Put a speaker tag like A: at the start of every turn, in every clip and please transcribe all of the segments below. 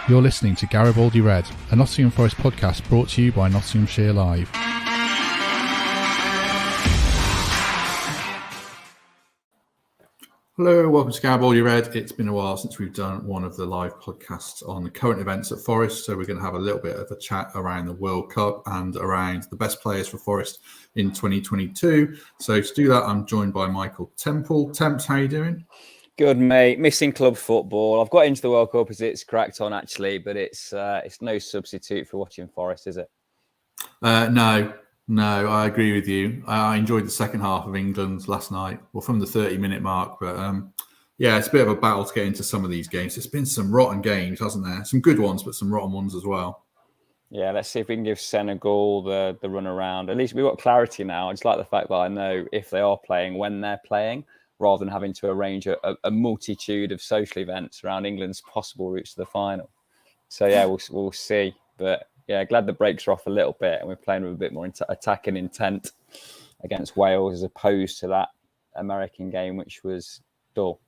A: You're listening to Garibaldi Red, a Nottingham Forest podcast brought to you by Nottinghamshire Live. Hello, welcome to Garibaldi Red. It's been a while since we've done one of the live podcasts on the current events at Forest, so we're going to have a little bit of a chat around the World Cup and around the best players for Forest in 2022. So to do that, I'm joined by Michael Temple. Temps, how are you doing?
B: Good, mate. Missing club football. I've got into the World Cup as it's cracked on, actually, but it's no substitute for watching Forest, is it?
A: No, I agree with you. I enjoyed the second half of England last night, well, from the 30-minute mark. But yeah, it's a bit of a battle to get into some of these games. It's been some rotten games, hasn't there? Some good ones, but some rotten ones as well.
B: Yeah, let's see if we can give Senegal the run around. At least we've got clarity now. I just like the fact that I know if they are playing, when they're playing, rather than having to arrange a multitude of social events around England's possible routes to the final. So yeah, we'll see. But yeah, glad the brakes are off a little bit and we're playing with a bit more attacking intent against Wales as opposed to that American game, which was dull.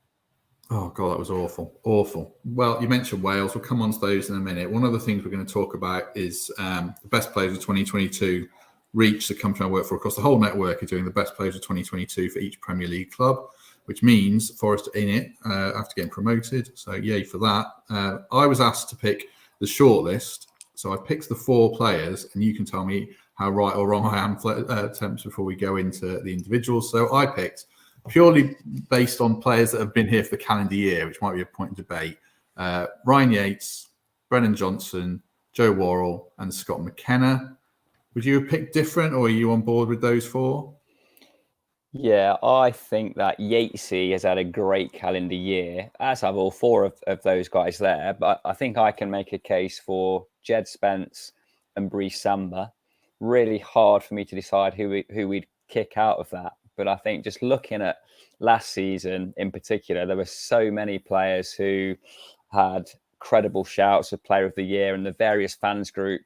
A: Oh, God, that was awful. Awful. Well, you mentioned Wales. We'll come on to those in a minute. One of the things we're going to talk about is the best players of 2022. Reach, the company I work for across the whole network, are doing the best players of 2022 for each Premier League club, which means Forest are in it after getting promoted. So yay for that. I was asked to pick the shortlist. So I picked the 4 players, and you can tell me how right or wrong I am, Temps, before we go into the individuals. So I picked, purely based on players that have been here for the calendar year, which might be a point of debate, Ryan Yates, Brennan Johnson, Joe Worrell, and Scott McKenna. Would you have picked different, or are you on board with those 4?
B: Yeah, I think that Yatesy has had a great calendar year, as have all 4 of those guys there. But I think I can make a case for Jed Spence and Brice Samba. Really hard for me to decide who we'd kick out of that. But I think just looking at last season in particular, there were so many players who had credible shouts of Player of the Year, and the various fans group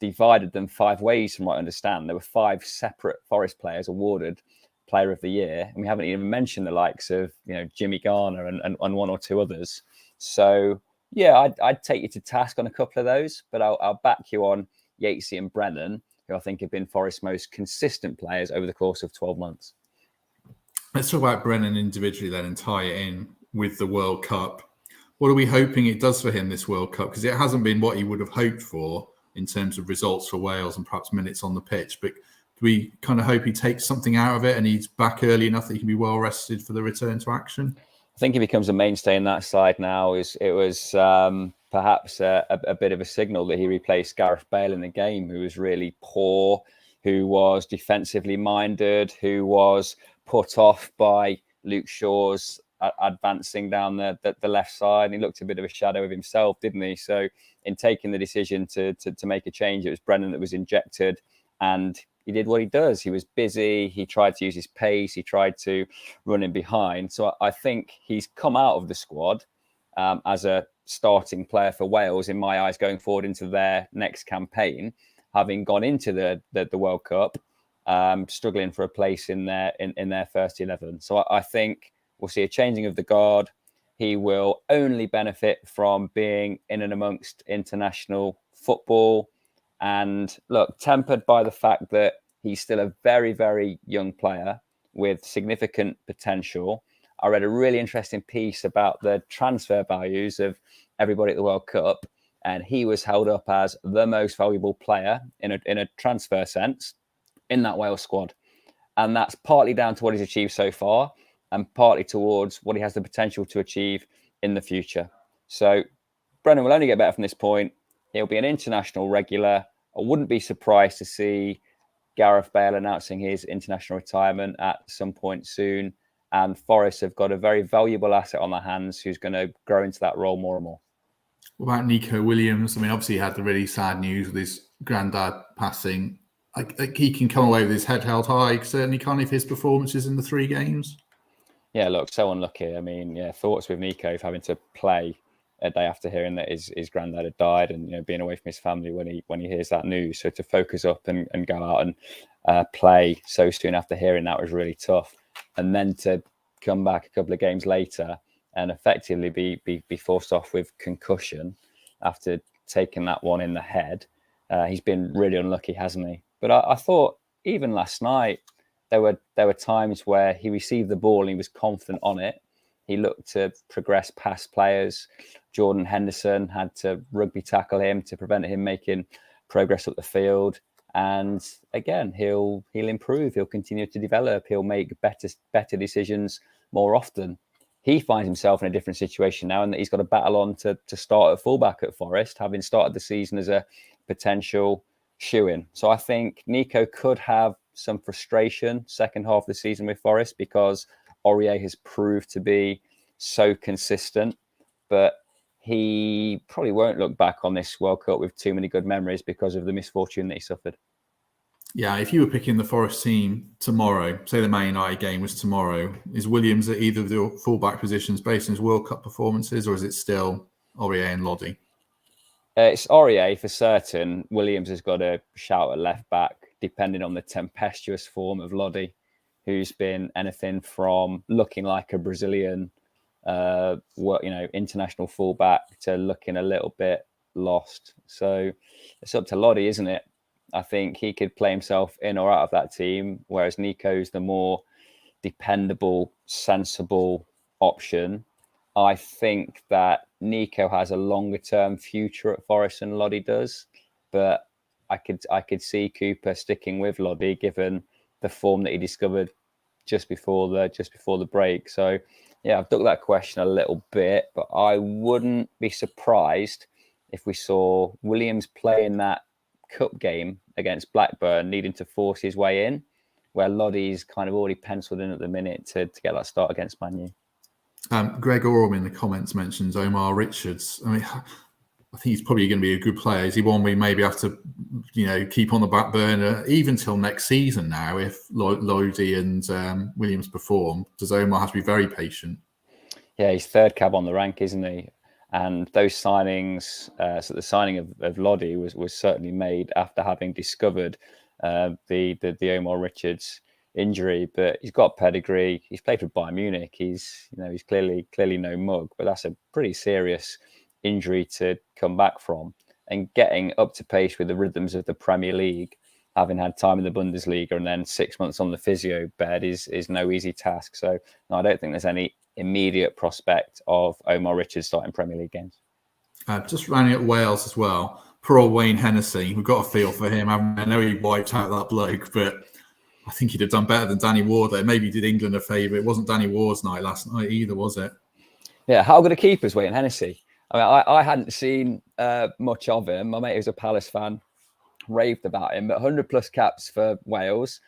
B: divided them 5 ways from what I understand. There were 5 separate Forest players awarded Player of the Year, and we haven't even mentioned the likes of Jimmy Garner and 1 or 2 others. So yeah, I'd take you to task on a couple of those, but I'll back you on Yatesy and Brennan, who I think have been Forest's most consistent players over the course of 12 months.
A: Let's talk about Brennan individually then and tie it in with the World Cup. What are we hoping it does for him this World Cup? Because it hasn't been what he would have hoped for in terms of results for Wales and perhaps minutes on the pitch, but do we kind of hope he takes something out of it and he's back early enough that he can be well rested for the return to action?
B: I think he becomes a mainstay in that side now. It was perhaps a bit of a signal that he replaced Gareth Bale in the game, who was really poor, who was defensively minded, who was put off by Luke Shaw's advancing down the left side. And he looked a bit of a shadow of himself, didn't he? So in taking the decision to make a change, it was Brennan that was injected, and he did what he does. He was busy. He tried to use his pace. He tried to run in behind. So I think he's come out of the squad as a starting player for Wales, in my eyes, going forward into their next campaign, having gone into the World Cup, struggling for a place in their first 11. So I think we'll see a changing of the guard. He will only benefit from being in and amongst international football. And look, tempered by the fact that he's still a very, very young player with significant potential. I read a really interesting piece about the transfer values of everybody at the World Cup, and he was held up as the most valuable player in a transfer sense in that Wales squad. And that's partly down to what he's achieved so far and partly towards what he has the potential to achieve in the future. So Brennan will only get better from this point. He'll be an international regular. I wouldn't be surprised to see Gareth Bale announcing his international retirement at some point soon. And Forest have got a very valuable asset on their hands who's going to grow into that role more and more.
A: What about Nico Williams? I mean, obviously he had the really sad news with his granddad passing. Like he can come away with his head held high, certainly can't, if his performances in the 3 games.
B: Yeah, look, so unlucky. I mean, yeah, thoughts with Nico of having to play a day after hearing that his granddad had died, and being away from his family when he hears that news. So to focus up and go out and play so soon after hearing that was really tough. And then to come back a couple of games later and effectively be forced off with concussion after taking that one in the head. He's been really unlucky, hasn't he? But I thought even last night there were times where he received the ball and he was confident on it. He looked to progress past players. Jordan Henderson had to rugby tackle him to prevent him making progress up the field. And again, he'll improve. He'll continue to develop. He'll make better decisions more often. He finds himself in a different situation now, and that he's got a battle on to start at fullback at Forest, having started the season as a potential shoe-in. So I think Nico could have some frustration second half of the season with Forest because Aurier has proved to be so consistent, but he probably won't look back on this World Cup with too many good memories because of the misfortune that he suffered.
A: Yeah, if you were picking the Forest team tomorrow, say the Man United game was tomorrow, is Williams at either of the fullback positions based on his World Cup performances, or is it still Aurier and Lodi?
B: It's Aurier for certain. Williams has got a shout at left back, depending on the tempestuous form of Lodi, who's been anything from looking like a Brazilian, international fullback to looking a little bit lost. So it's up to Lodi, isn't it? I think he could play himself in or out of that team, whereas Nico's the more dependable, sensible option. I think that Nico has a longer-term future at Forest than Lodi does, but I could see Cooper sticking with Lodi given the form that he discovered just before the break. So yeah, I've ducked that question a little bit, but I wouldn't be surprised if we saw Williams play in that cup game against Blackburn, needing to force his way in, where Lodi's kind of already penciled in at the minute to get that start against Man U.
A: Greg Oram in the comments mentions Omar Richards. I mean, I think he's probably going to be a good player. Is he one we maybe have to, keep on the back burner even till next season now if Lodi and Williams perform? Does Omar have to be very patient?
B: Yeah, he's third cab on the rank, isn't he? And those signings, so the signing of Lodi was certainly made after having discovered the Omar Richards injury. But he's got pedigree. He's played for Bayern Munich. He's clearly no mug, but that's a pretty serious injury to come back from. And getting up to pace with the rhythms of the Premier League, having had time in the Bundesliga and then 6 months on the physio bed is no easy task. So no, I don't think there's any immediate prospect of Omar Richards starting Premier League games.
A: Just rounding up Wales as well. Poor old Wayne Hennessy. We've got a feel for him. I know he wiped out that bloke, but I think he'd have done better than Danny Ward there. Maybe he did England a favour. It wasn't Danny Ward's night last night either, was it?
B: Yeah, how good a keeper is Wayne Hennessy? I mean, I hadn't seen much of him. My mate who's a Palace fan raved about him, but 100+ caps for Wales.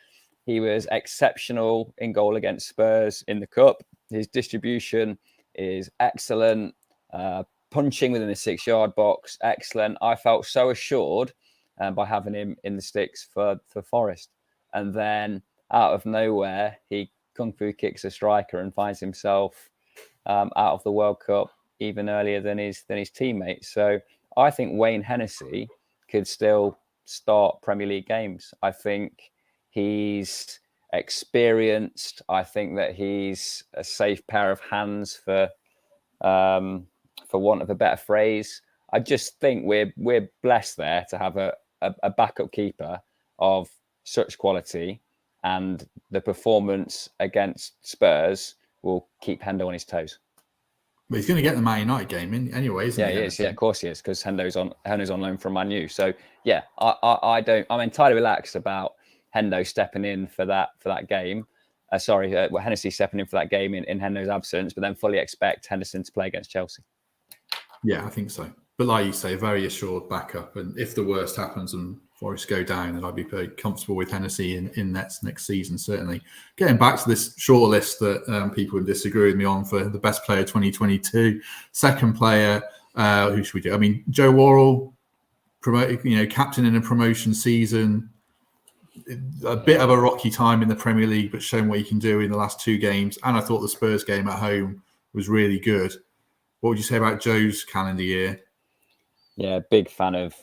B: He was exceptional in goal against Spurs in the Cup. His distribution is excellent. Punching within the 6-yard box, excellent. I felt so assured by having him in the sticks for Forest. And then out of nowhere, he kung fu kicks a striker and finds himself out of the World Cup even earlier than his teammates. So I think Wayne Hennessy could still start Premier League games. I think he's experienced. I think that he's a safe pair of hands for want of a better phrase. I just think we're blessed there to have a backup keeper of such quality, and the performance against Spurs will keep Hendo on his toes.
A: But he's going to get the Man United game in anyway, isn't he?
B: Yeah, he is. Yeah, of course he is, because Hendo's on loan from Man U. So yeah, I'm entirely relaxed about Hendo stepping in for that game. Hennessy stepping in for that game in Hendo's absence, but then fully expect Henderson to play against Chelsea.
A: Yeah, I think so. But like you say, very assured backup. And if the worst happens and Forest go down, then I'd be very comfortable with Hennessy in next season, certainly. Getting back to this short list that people would disagree with me on for the best player 2022. Second player, who should we do? I mean, Joe Worrell, captain in a promotion season. A bit of a rocky time in the Premier League, but shown what he can do in the last 2 games. And I thought the Spurs game at home was really good. What would you say about Joe's calendar year?
B: Yeah, big fan of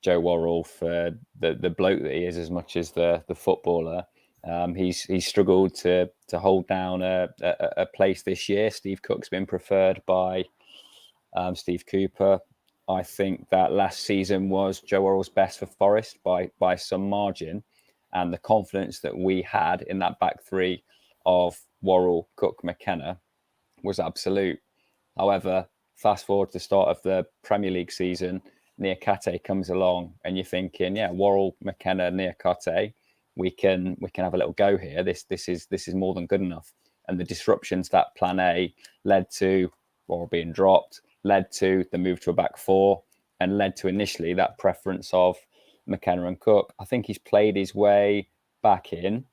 B: Joe Worrell for the bloke that he is as much as the footballer. He's struggled to hold down a place this year. Steve Cook's been preferred by Steve Cooper. I think that last season was Joe Worrall's best for Forest by some margin, and the confidence that we had in that back three of Worrall, Cook, McKenna was absolute. However, fast forward to the start of the Premier League season, Niakate comes along, and you're thinking, yeah, Worrall, McKenna, Niakate, we can have a little go here. This is more than good enough. And the disruptions that Plan A led to Worrall being dropped, led to the move to a back four, and led to initially that preference of McKenna and Cook. I think he's played his way back in,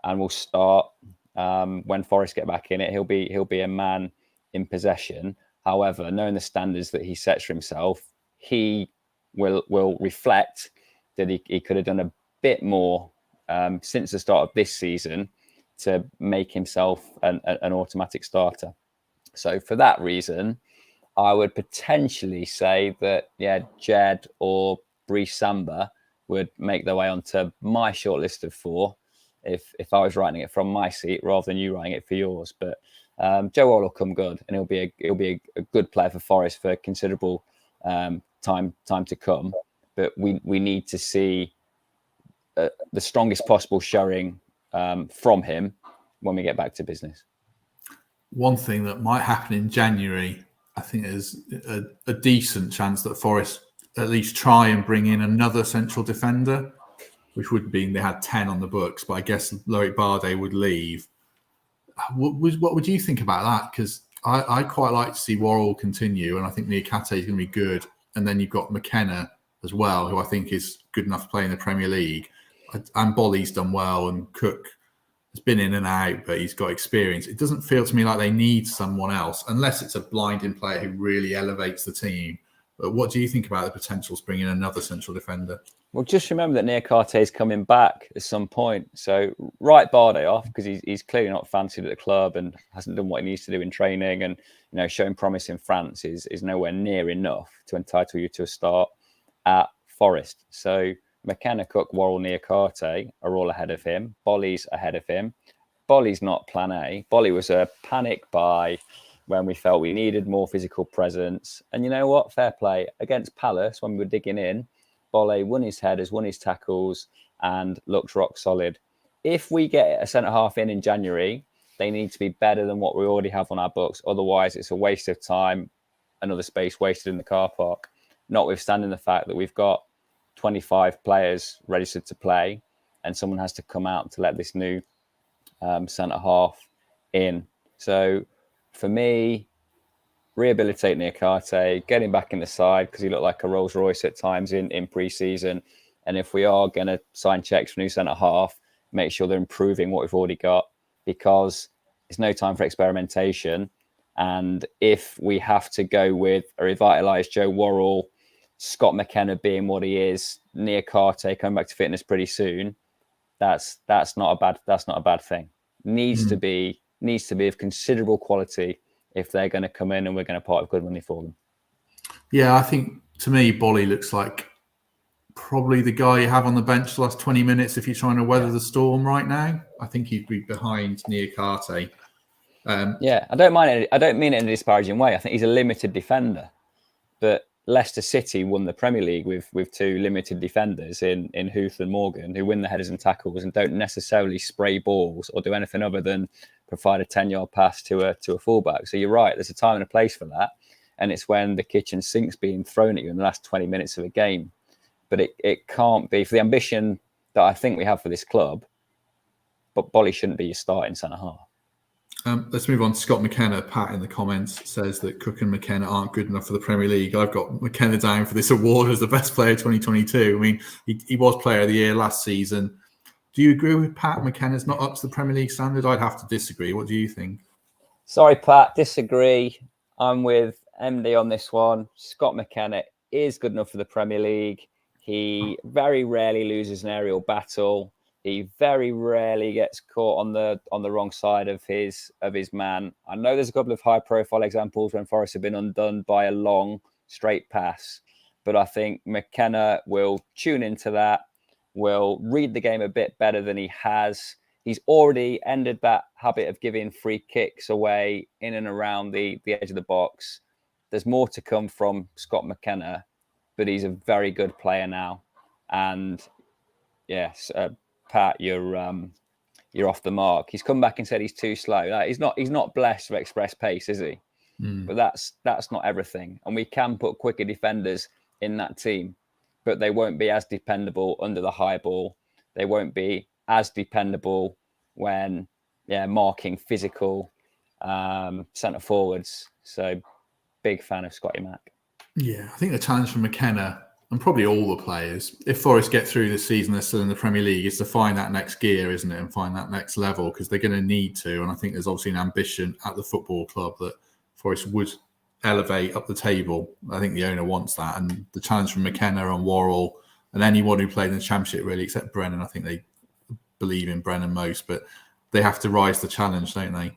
B: and will start when Forest get back in it. He'll be a man in possession. However, knowing the standards that he sets for himself, he will reflect that he could have done a bit more since the start of this season to make himself an automatic starter. So for that reason, I would potentially say that, yeah, Jed or Brice Samba would make their way onto my shortlist of four if I was writing it from my seat rather than you writing it for yours. But Joe Worrall will come good, and he'll be a good player for Forest for considerable time to come. But we need to see the strongest possible showing from him when we get back to business.
A: One thing that might happen in January, I think there's a decent chance that Forest at least try and bring in another central defender, which would mean they had 10 on the books, but I guess Garibaldi would leave. What would you think about that? Because I quite like to see Worrall continue, and I think Niakate is going to be good. And then you've got McKenna as well, who I think is good enough to play in the Premier League. And Bolly's done well, and Cook has been in and out, but he's got experience. It doesn't feel to me like they need someone else, unless it's a blinding player who really elevates the team. But what do you think about the potential to bring in another central defender?
B: Well, just remember that Niakate is coming back at some point. So write Barde off, because he's clearly not fancied at the club and hasn't done what he needs to do in training. And showing promise in France is nowhere near enough to entitle you to a start at Forest. So McKenna, Cook, Worrall, Niakate are all ahead of him. Bolly's ahead of him. Bolly's not Plan A. Bolly was a panic buy when we felt we needed more physical presence. And you know what? Fair play. Against Palace, when we were digging in, Bolle won his headers, won his tackles, and looked rock solid. If we get a centre-half in January, they need to be better than what we already have on our books. Otherwise, it's a waste of time, another space wasted in the car park, notwithstanding the fact that we've got 25 players registered to play, and someone has to come out to let this new centre-half in. So for me, rehabilitate Niakate, get him back in the side, because he looked like a Rolls Royce at times in pre-season. And if we are going to sign checks for new centre-half, make sure they're improving what we've already got, because it's no time for experimentation. And if we have to go with a revitalised Joe Worrall, Scott McKenna being what he is, Niakate coming back to fitness pretty soon, that's not a bad thing. Needs to be of considerable quality if they're going to come in and we're going to part with good money for them.
A: Yeah, I think to me, Bolly looks like probably the guy you have on the bench the last 20 minutes if you're trying to weather the storm right now. I think he'd be behind Niakate.
B: I don't mind it. I don't mean it in a disparaging way. I think he's a limited defender, but Leicester City won the Premier League with two limited defenders in Huth and Morgan, who win the headers and tackles and don't necessarily spray balls or do anything other than provide a 10-yard pass to a fullback. So you're right, there's a time and a place for that. And it's when the kitchen sink's being thrown at you in the last 20 minutes of a game. But it can't be, for the ambition that I think we have for this club, but Bolly shouldn't be your starting centre-half.
A: Let's move on to Scott McKenna. Pat in the comments says that Cook and McKenna aren't good enough for the Premier League. I've got McKenna down for this award as the best player 2022. I mean, he was player of the year last season. Do you agree with Pat? McKenna's not up to the Premier League standard? I'd have to disagree. What do you think?
B: Sorry, Pat, disagree. I'm with MD on this one. Scott McKenna is good enough for the Premier League. He very rarely loses an aerial battle. He very rarely gets caught on the wrong side of his man. I know there's a couple of high-profile examples when Forest have been undone by a long, straight pass, but I think McKenna will tune into that, will read the game a bit better than he has. He's already ended that habit of giving free kicks away in and around the edge of the box. there's more to come from Scott McKenna, but he's a very good player now. And yes, Pat, you're off the mark. He's come back and said he's too slow. Like, he's not blessed with express pace, is he? But that's not everything. And we can put quicker defenders in that team, but they won't be as dependable under the high ball. They won't be as dependable when marking physical centre forwards. So big fan of Scotty Mac.
A: Yeah, I think the challenge for McKenna and probably all the players, if Forest get through this season, they're still in the Premier League, is to find that next gear, isn't it? And find that next level, because they're going to need to. And I think there's obviously an ambition at the football club that Forest would elevate up the table. I think the owner wants that. And the challenge from McKenna and Worrell and anyone who played in the Championship, really, except Brennan, I think they believe in Brennan most, but they have to rise the challenge, don't they?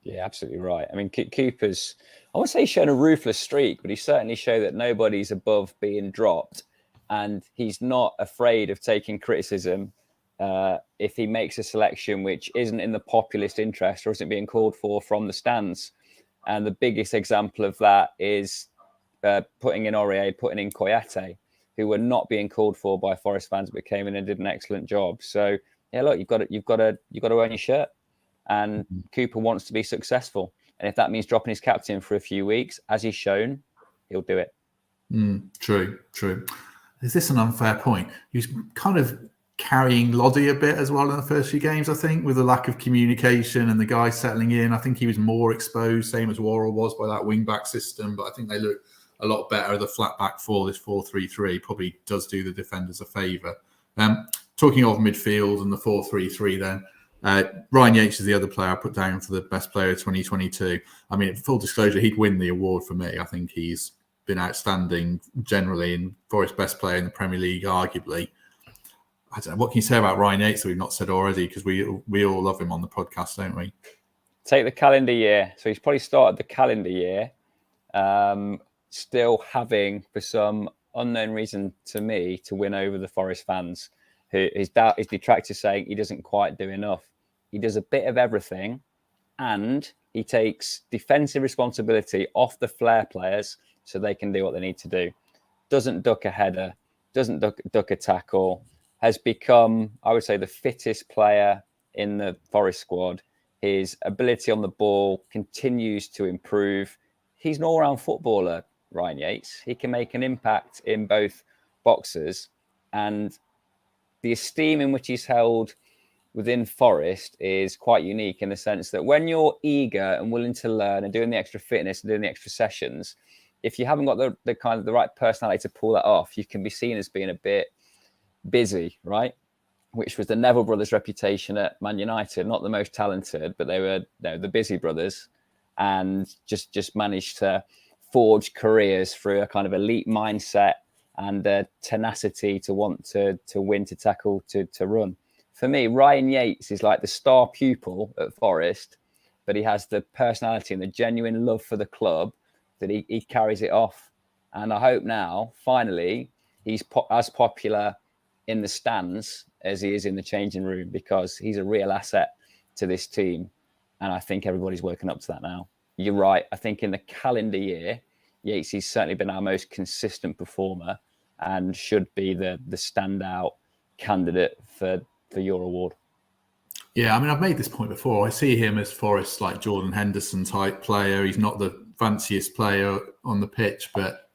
B: Yeah, absolutely right. I mean, Cooper's, I won't say he's shown a ruthless streak, but he certainly showed that nobody's above being dropped. And he's not afraid of taking criticism if he makes a selection which isn't in the populist interest or isn't being called for from the stands. And the biggest example of that is putting in Aurier, putting in Koyate, who were not being called for by Forest fans, but came in and did an excellent job. So yeah, look, you've got to earn your shirt. And Cooper wants to be successful. And if that means dropping his captain for a few weeks, as he's shown, he'll do it.
A: True. Is this an unfair point? He's kind of carrying Loddy a bit as well in the first few games, I think, with the lack of communication and the guys settling in. I think he was more exposed, same as Worrell was, by that wing-back system. But I think they look a lot better. The flat-back four, this 4-3-3, probably does do the defenders a favour. Talking of midfield and the 4-3-3 then, Ryan Yates is the other player I put down for the best player of 2022. I mean, full disclosure, he'd win the award for me. I think he's been outstanding generally and Forest best player in the Premier League, arguably. I don't know, what can you say about Ryan Yates that we've not said already? Because we all love him on the podcast, don't we?
B: Take the calendar year. So he's probably started the calendar year still having, for some unknown reason to me, to win over the Forest fans. His detractors saying he doesn't quite do enough. He does a bit of everything, and he takes defensive responsibility off the flair players so they can do what they need to do. Doesn't duck a header, doesn't duck a tackle, has become, I would say, the fittest player in the Forest squad. His ability on the ball continues to improve. He's an all-round footballer, Ryan Yates. He can make an impact in both boxes, and the esteem in which he's held within Forest is quite unique in the sense that when you're eager and willing to learn and doing the extra fitness and doing the extra sessions, if you haven't got the kind of the right personality to pull that off, you can be seen as being a bit busy, right? Which was the Neville brothers' reputation at Man United. Not the most talented, but they were the busy brothers, and just managed to forge careers through a kind of elite mindset and tenacity to want to win, to tackle, to run. For me, Ryan Yates is like the star pupil at Forest, but he has the personality and the genuine love for the club that he carries it off. And I hope now, finally, he's as popular in the stands as he is in the changing room, because he's a real asset to this team. And I think everybody's woken up to that now. You're right. I think in the calendar year, Yates has certainly been our most consistent performer and should be the standout candidate for your award.
A: Yeah, I mean, I've made this point before. I see him as Forrest's like Jordan Henderson type player. He's not the fanciest player on the pitch, but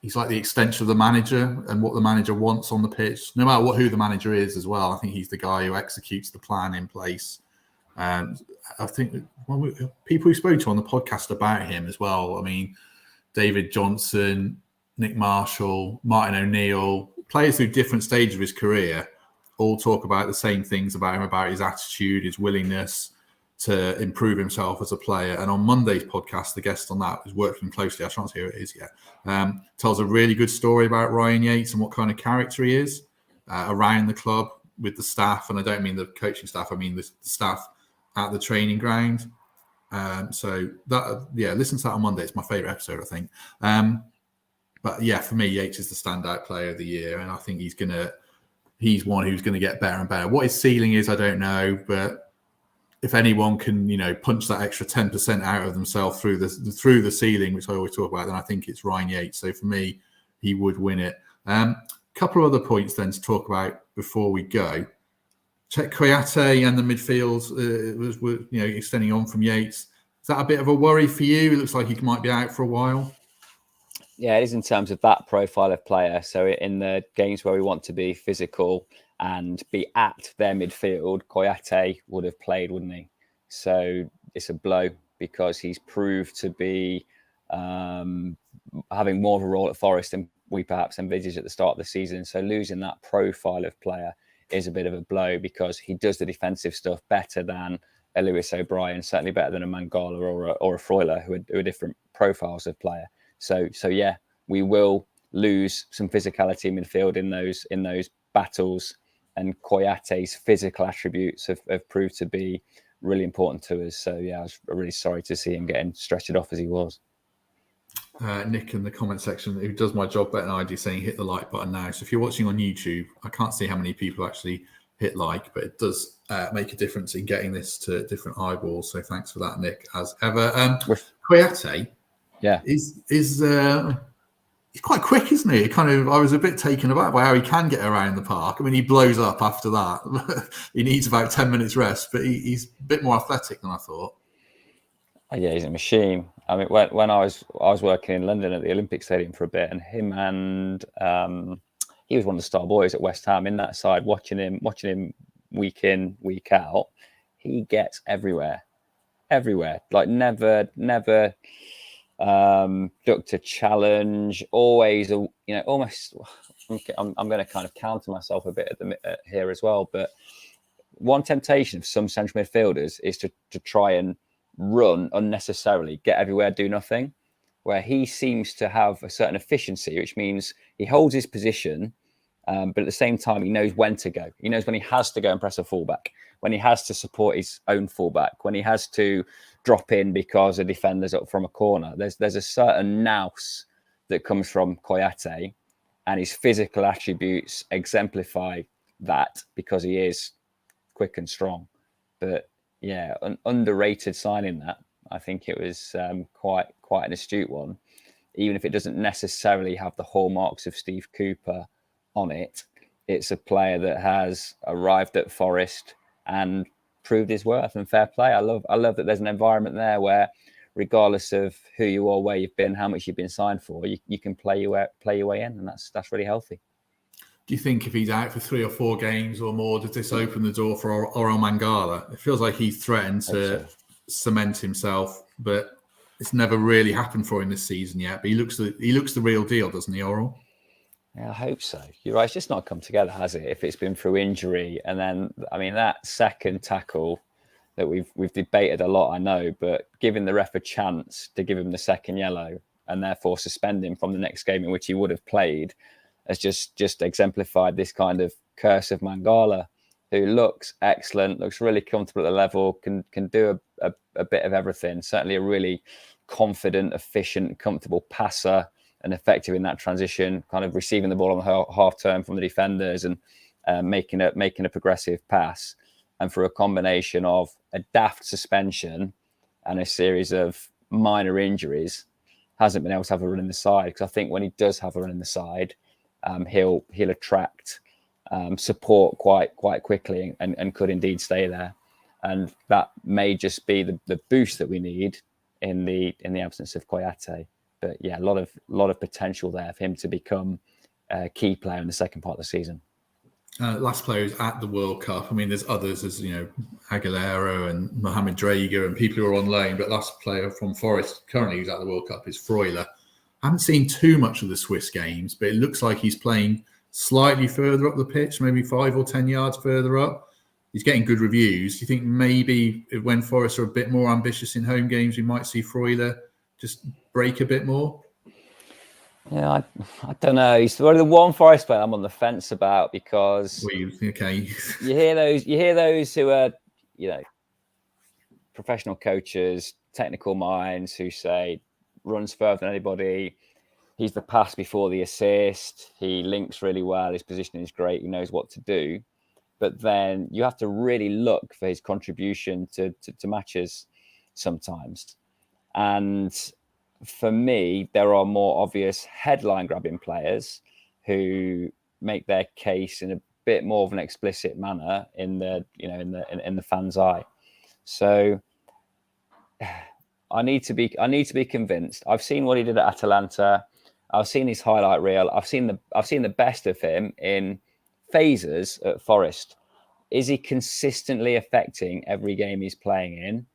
A: he's like the extension of the manager and what the manager wants on the pitch, no matter who the manager is as well. I think he's the guy who executes the plan in place. And I think people who spoke to on the podcast about him as well, I mean, David Johnson, Nick Marshall, Martin O'Neill, players through different stages of his career, all talk about the same things about him, about his attitude, his willingness to improve himself as a player. And on Monday's podcast, the guest on that has worked with him closely. I can't see who it is yet. Tells a really good story about Ryan Yates and what kind of character he is around the club with the staff. And I don't mean the coaching staff, I mean the staff at the training ground. So that, listen to that on Monday. It's my favourite episode, I think. But yeah, for me, Yates is the standout player of the year, and I think he's one who's going to get better and better. What his ceiling is, I don't know, but if anyone can, punch that extra 10% out of themselves through the ceiling, which I always talk about, then I think it's Ryan Yates. So for me, he would win it. Couple of other points then to talk about before we go. Check Kouyate and the midfield was extending on from Yates. Is that a bit of a worry for you? It looks like he might be out for a while.
B: Yeah, it is in terms of that profile of player. So in the games where we want to be physical and be at their midfield, Kouyate would have played, wouldn't he? So it's a blow because he's proved to be having more of a role at Forest than we perhaps envisaged at the start of the season. So losing that profile of player is a bit of a blow because he does the defensive stuff better than a Lewis O'Brien, certainly better than a Mangala or a Freuler, who are different profiles of player. So yeah, we will lose some physicality in midfield in those battles, and Koyate's physical attributes have proved to be really important to us. So yeah, I was really sorry to see him getting stretched off as he was.
A: Nick in the comment section, who does my job better than I do, saying hit the like button now. So if you're watching on YouTube, I can't see how many people actually hit like, but it does make a difference in getting this to different eyeballs. So thanks for that, Nick, as ever. Kouyate,
B: yeah,
A: is he's quite quick, isn't he? I was a bit taken aback by how he can get around the park. I mean, he blows up after that. He needs about 10 minutes rest, but he's a bit more athletic than I thought.
B: Yeah, he's a machine. I mean, when I was working in London at the Olympic Stadium for a bit, and him and he was one of the star boys at West Ham in that side. Watching him week in, week out, he gets everywhere. Like never ducked a challenge. Always, almost. I'm going to kind of counter myself a bit here as well. But one temptation of some central midfielders is to try and run unnecessarily, get everywhere, do nothing, where he seems to have a certain efficiency, which means he holds his position, but at the same time, he knows when to go. He knows when he has to go and press a fullback, when he has to support his own fullback, when he has to drop in because a defender's up from a corner. There's a certain nous that comes from Kouyate, and his physical attributes exemplify that because he is quick and strong. But yeah, an underrated signing that. I think it was quite an astute one, even if it doesn't necessarily have the hallmarks of Steve Cooper on it. It's a player that has arrived at Forest and proved his worth, and fair play. I love that there's an environment there where, regardless of who you are, where you've been, how much you've been signed for, you can play your way in, and that's really healthy.
A: Do you think if he's out for 3 or 4 games or more, does this open the door for Oral Mangala? It feels like he's threatened to cement himself, but it's never really happened for him this season yet. But he looks the real deal, doesn't he, Oral?
B: Yeah, I hope so. You're right. It's just not come together, has it? If it's been through injury, and then that second tackle that we've debated a lot, I know, but giving the ref a chance to give him the second yellow and therefore suspend him from the next game in which he would have played has just exemplified this kind of curse of Mangala, who looks excellent, looks really comfortable at the level, can do a bit of everything. Certainly a really confident, efficient, comfortable passer, and effective in that transition, kind of receiving the ball on the half turn from the defenders and making a progressive pass. And for a combination of a daft suspension and a series of minor injuries, hasn't been able to have a run in the side. Because I think when he does have a run in the side, he'll attract support quite lot and could indeed stay there. And that may just be the boost that we need in the absence of Kouyate. But yeah, a lot of potential there for him to become a key player in the second part of the season.
A: Last players at the World Cup. I mean, there's others, as Aguilera and Mohamed Drager and people who are on loan. But last player from Forest currently who's at the World Cup is Freuler. I haven't seen too much of the Swiss games, but it looks like he's playing slightly further up the pitch, maybe 5 or 10 yards further up. He's getting good reviews. Do you think maybe when Forest are a bit more ambitious in home games, we might see Freuler just break a bit more?
B: Yeah, I don't know. He's one of the one Forest player I'm on the fence about because
A: you
B: hear those who are, professional coaches, technical minds who say runs further than anybody. He's the pass before the assist. He links really well. His positioning is great. He knows what to do. but then you have to really look for his contribution to matches sometimes. And for me, there are more obvious headline grabbing players who make their case in a bit more of an explicit manner in the fans' eye. So I need to be convinced. I've seen what he did at Atalanta. I've seen his highlight reel. I've seen the best of him in phases at Forest. Is he consistently affecting every game he's playing in?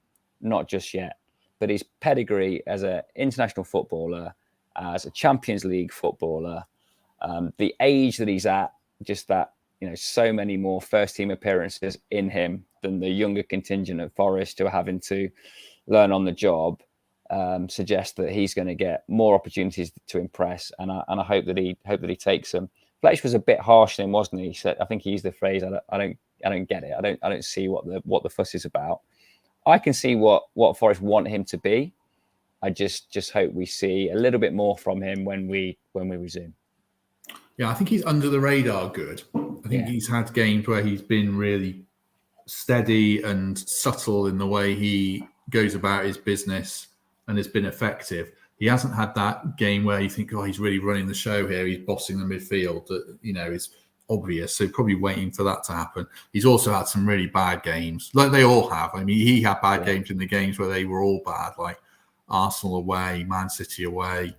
B: Not just yet. But his pedigree as an international footballer, as a Champions League footballer, the age that he's at, just that, so many more first team appearances in him than the younger contingent at Forest who are having to learn on the job, suggests that he's going to get more opportunities to impress. And I hope that he takes them. Fletch was a bit harsh then, wasn't he? He said, I think he used the phrase, I don't get it. I don't see what the fuss is about. I can see what Forest want him to be. I just hope we see a little bit more from him when we resume.
A: Yeah, I think he's under the radar good. I think he's had games where he's been really steady and subtle in the way he goes about his business and has been effective. He hasn't had that game where you think, he's really running the show here. He's bossing the midfield that, is obvious. So probably waiting for that to happen. He's also had some really bad games, like they all have. I mean, he had bad games in the games where they were all bad, like Arsenal away, Man City away.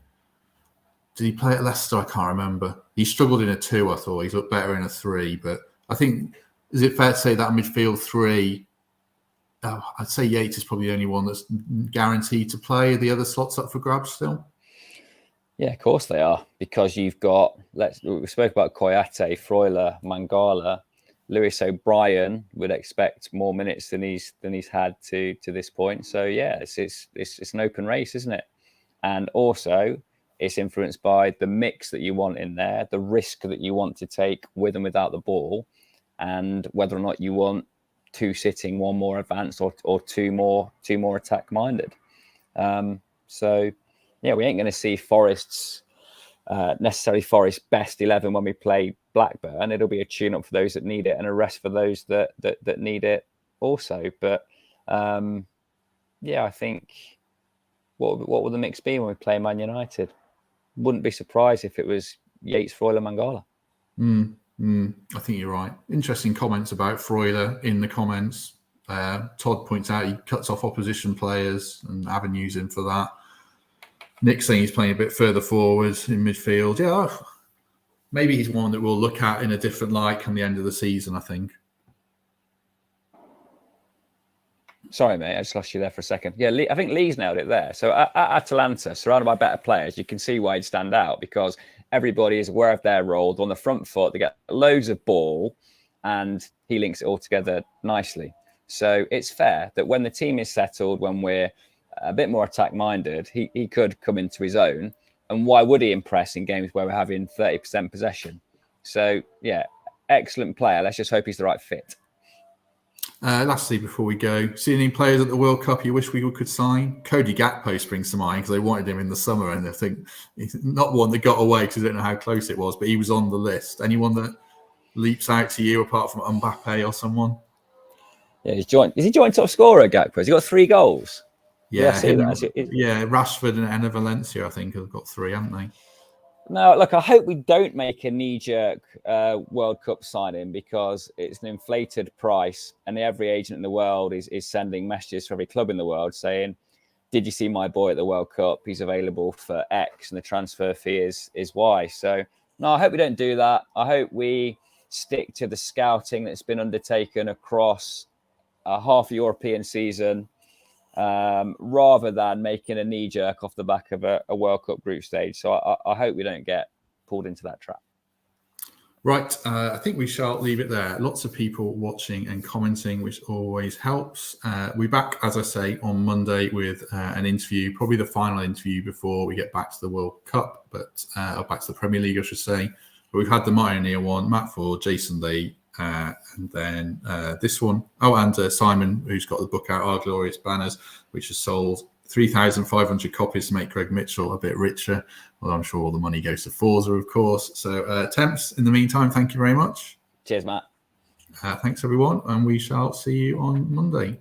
A: Did he play at Leicester? I can't remember. He struggled in a 2, I thought. He's looked better in a 3. But I think, is it fair to say that midfield 3, I'd say Yates is probably the only one that's guaranteed to play. Are the other slots up for grabs still?
B: Yeah, of course they are, because you've got, we spoke about Koyate, Freuler, Mangala, Lewis O'Brien would expect more minutes than he's had to this point. So yeah, it's an open race, isn't it? And also it's influenced by the mix that you want in there, the risk that you want to take with and without the ball, and whether or not you want 2 sitting, 1 more advanced, or 2 more attack minded. So yeah, we ain't going to see necessarily Forest's best 11 when we play Blackburn. It'll be a tune-up for those that need it and a rest for those that need it also. But I think what will the mix be when we play Man United? Wouldn't be surprised if it was Yates, Freuler, Mangala.
A: I think you're right. Interesting comments about Freuler in the comments. Todd points out he cuts off opposition players and avenues in for that. Nick saying he's playing a bit further forward in midfield. Yeah, maybe he's one that we'll look at in a different light come the end of the season, I think.
B: Sorry, mate, I just lost you there for a second. Yeah, I think Lee's nailed it there. So at Atalanta, surrounded by better players, you can see why he'd stand out, because everybody is aware of their role. They're on the front foot, they get loads of ball, and he links it all together nicely. So it's fair that when the team is settled, when we're a bit more attack-minded, he could come into his own. And why would he impress in games where we're having 30% possession? So, yeah, excellent player. Let's just hope he's the right fit.
A: Lastly, before we go, see any players at the World Cup you wish we could sign? Cody Gakpo springs to mind because they wanted him in the summer, and I think he's not one that got away because I don't know how close it was, but he was on the list. Anyone that leaps out to you apart from Mbappe or someone?
B: Yeah, is he joint top scorer, Gakpo? Has he got 3 goals?
A: Yeah, Rashford and Enner Valencia, I think, have got 3, haven't they?
B: No, look, I hope we don't make a knee-jerk World Cup signing, because it's an inflated price, and every agent in the world is sending messages for every club in the world saying, did you see my boy at the World Cup? He's available for X, and the transfer fee is Y. So, no, I hope we don't do that. I hope we stick to the scouting that's been undertaken across a half European season, rather than making a knee-jerk off the back of a World Cup group stage. So I hope we don't get pulled into that trap.
A: Right. I think we shall leave it there. Lots of people watching and commenting, which always helps. We're back, as I say, on Monday with an interview, probably the final interview before we get back to the World Cup, or back to the Premier League, I should say. But we've had the Mioneer one, Matt Ford, Jason Lee, and then this one. Oh, and Simon, who's got the book out, Our Glorious Banners, which has sold 3,500 copies to make Craig Mitchell a bit richer. Well, I'm sure all the money goes to Forza, of course. So, Temps, in the meantime, thank you very much.
B: Cheers, Matt.
A: Thanks, everyone, and we shall see you on Monday.